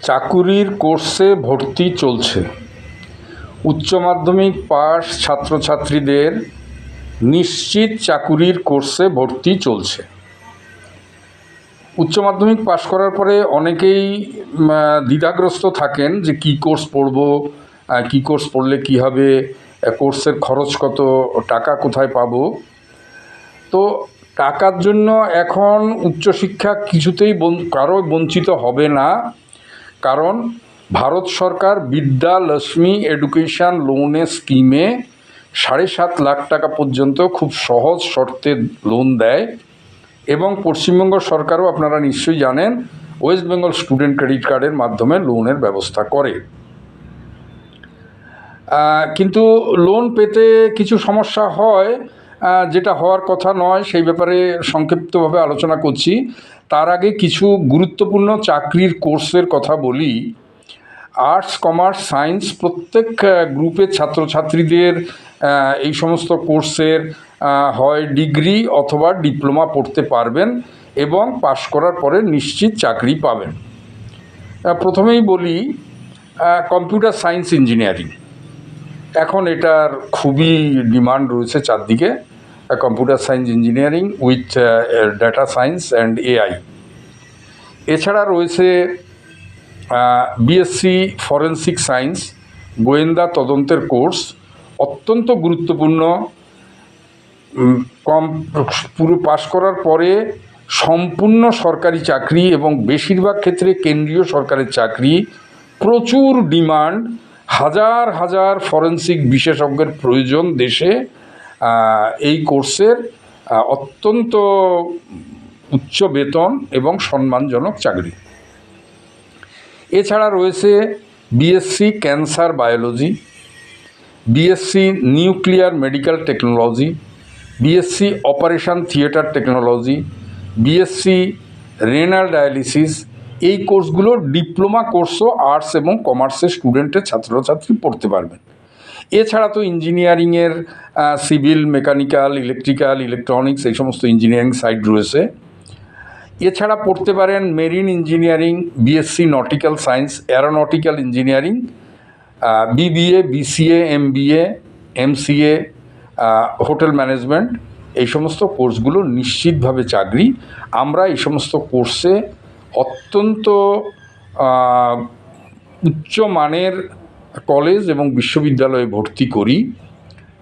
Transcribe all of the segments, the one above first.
চাকুরির কোর্সে ভর্তি চলছে। উচ্চ মাধ্যমিক পাশ ছাত্রছাত্রীদের নিশ্চিত চাকুরির কোর্সে ভর্তি চলছে। উচ্চ মাধ্যমিক পাশ করার পরে অনেকেই দ্বিধাগ্রস্ত থাকেন যে কী কোর্স পড়ব, কী কোর্স পড়লে কী হবে, কোর্সের খরচ কত, টাকা কোথায় পাবো। তো টাকার জন্য এখন উচ্চশিক্ষা কিছুতেই কারো বঞ্চিত হবে না, কারণ ভারত সরকার বিদ্যা লক্ষ্মী এডুকেশান লোনের স্কিমে 7.5 লাখ টাকা পর্যন্ত খুব সহজ শর্তে লোন দেয়। এবং পশ্চিমবঙ্গ সরকারও, আপনারা নিশ্চয়ই জানেন, ওয়েস্ট বেঙ্গল স্টুডেন্ট ক্রেডিট কার্ডের মাধ্যমে লোনের ব্যবস্থা করে। কিন্তু লোন পেতে কিছু সমস্যা হয়, যেটা হওয়ার কথা নয়, সেই ব্যাপারে সংক্ষিপ্তভাবে আলোচনা করছি। তার আগে কিছু গুরুত্বপূর্ণ চাকরির কোর্সের কথা বলি। আর্টস, কমার্স, সায়েন্স প্রত্যেক গ্রুপের ছাত্রছাত্রীদের এই সমস্ত কোর্সের হয় ডিগ্রি অথবা ডিপ্লোমা পড়তে পারবেন এবং পাশ করার পরে নিশ্চিত চাকরি পাবেন। প্রথমেই বলি কম্পিউটার সায়েন্স ইঞ্জিনিয়ারিং। এখন এটার খুবই ডিমান্ড রয়েছে চারদিকে। Computer science engineering with data science and AI. এছাড়া রয়েছে বিএসসি ফরেন্সিক সায়েন্স, গোয়েন্দা তদন্তের কোর্স, অত্যন্ত গুরুত্বপূর্ণ। পুরো পাশ করার পরে সম্পূর্ণ সরকারি চাকরি এবং বেশিরভাগ ক্ষেত্রে কেন্দ্রীয় সরকারের চাকরি, প্রচুর ডিমান্ড, হাজার হাজার ফরেন্সিক বিশেষজ্ঞের প্রয়োজন দেশে। এই কোর্সের অত্যন্ত উচ্চ বেতন এবং সম্মানজনক চাকরি। এছাড়া রয়েছে BSc cancer biology, BSc nuclear medical technology, BSc operation theatre technology, BSc renal dialysis. এই কোর্সগুলো ডিপ্লোমা কোর্সও আর্টস এবং কমার্সের স্টুডেন্টের ছাত্রছাত্রী পড়তে পারবেন। এছাড়া তো ইঞ্জিনিয়ারিংয়ের সিভিল, মেকানিক্যাল, ইলেকট্রিক্যাল, ইলেকট্রনিক্স এই সমস্ত ইঞ্জিনিয়ারিং সাইড রয়েছে। এছাড়া পড়তে পারেন marine engineering, BSc nautical science, aeronautical engineering, BBA, BCA, MBA, MCA, hotel management. এই সমস্ত কোর্সগুলো নিশ্চিতভাবে চাকরি। আমরা এই সমস্ত কোর্সে অত্যন্ত উচ্চমানের কলেজ এবং বিশ্ববিদ্যালয়ে ভর্তি করি।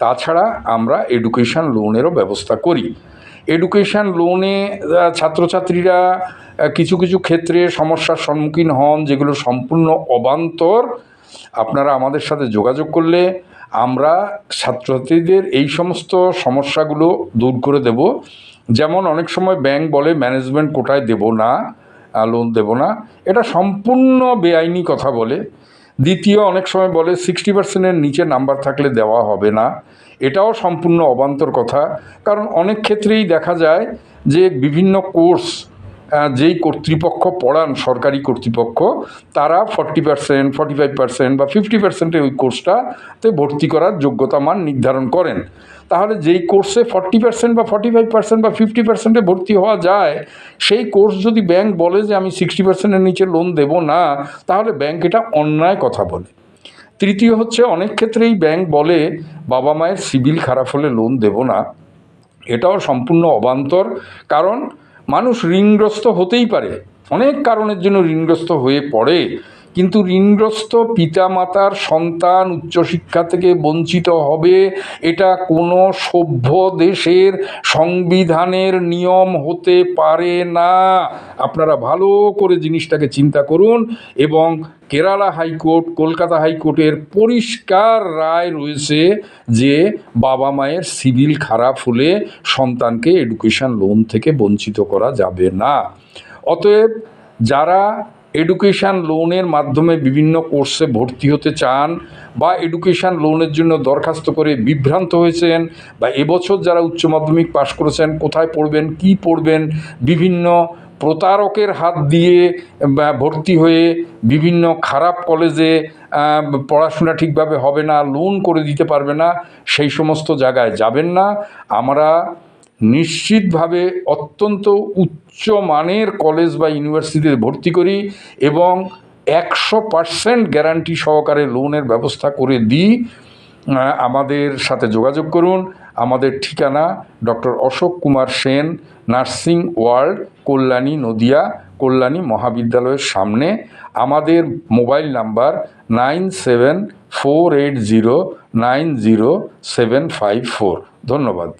তাছাড়া আমরা এডুকেশান লোনেরও ব্যবস্থা করি। এডুকেশান লোনে ছাত্রছাত্রীরা কিছু কিছু ক্ষেত্রে সমস্যার সম্মুখীন হন, যেগুলো সম্পূর্ণ অবান্তর। আপনারা আমাদের সাথে যোগাযোগ করলে আমরা ছাত্রছাত্রীদের এই সমস্ত সমস্যাগুলো দূর করে দেব। যেমন অনেক সময় ব্যাংক বলে ম্যানেজমেন্ট কোটায় দেব না, লোন দেব না, এটা সম্পূর্ণ বেআইনি কথা বলে। দ্বিতীয়, অনেক সময় বলে 60%-এর নিচে নাম্বার থাকলে দেওয়া হবে না, এটাও সম্পূর্ণ অবান্তর কথা। কারণ অনেক ক্ষেত্রেই দেখা যায় যে বিভিন্ন কোর্স যেই কর্তৃপক্ষ পড়ান, সরকারি কর্তৃপক্ষ, তারা 40%, 45% বা 50%-এ ওই কোর্সটাতে ভর্তি করার যোগ্যতা মান নির্ধারণ করেন। তাহলে যেই কোর্সে 40% বা 45% বা 50%-এ ভর্তি হওয়া যায়, সেই কোর্স যদি ব্যাংক বলে যে আমি 60%-এর নিচে লোন দেব না, তাহলে ব্যাংক এটা অন্যায় কথা বলে। তৃতীয় হচ্ছে, অনেক ক্ষেত্রেই ব্যাংক বলে বাবা মায়ের সিবিল খারাপ হলে লোন দেব না, এটাও সম্পূর্ণ অবান্তর। কারণ মানুষ ঋণগ্রস্ত হতেই পারে, অনেক কারণের জন্য ঋণগ্রস্ত হয়ে পড়ে, কিন্তু ঋণগ্রস্ত পিতামাতার সন্তান উচ্চশিক্ষা থেকে বঞ্চিত হবে, এটা কোনো সভ্য দেশের সংবিধানের নিয়ম হতে পারে না। আপনারা ভালো করে জিনিসটাকে চিন্তা করুন। এবং কেরালা হাইকোর্ট, কলকাতা হাইকোর্টের পরিষ্কার রায় রয়েছে যে বাবা মায়ের সিভিল খারাপ হলে সন্তানকে এডুকেশান লোন থেকে বঞ্চিত করা যাবে না। অতএব যারা এডুকেশান লোনের মাধ্যমে বিভিন্ন কোর্সে ভর্তি হতে চান বা এডুকেশান লোনের জন্য দরখাস্ত করে বিভ্রান্ত হয়েছেন, বা এবছর যারা উচ্চ মাধ্যমিক পাশ করেছেন কোথায় পড়বেন, কি পড়বেন, বিভিন্ন প্রতারকের হাত দিয়ে ভর্তি হয়ে বিভিন্ন খারাপ কলেজে পড়াশোনা ঠিকভাবে হবে না, লোন করে দিতে পারবে না, সেই সমস্ত জায়গায় যাবেন না। আমরা নিশ্চিতভাবে অত্যন্ত উচ্চমানের কলেজ বা ইউনিভার্সিটিতে ভর্তি করি এবং 100% গ্যারান্টি সহকারে লোনের ব্যবস্থা করে দিই। আমাদের সাথে যোগাযোগ করুন। আমাদের ঠিকানা doctor Ashok Kumar Sen, nursing world, Kalyani, Nadia, Kalyani মহাবিদ্যালয়ের সামনে। আমাদের মোবাইল নাম্বার 9748090754। ধন্যবাদ।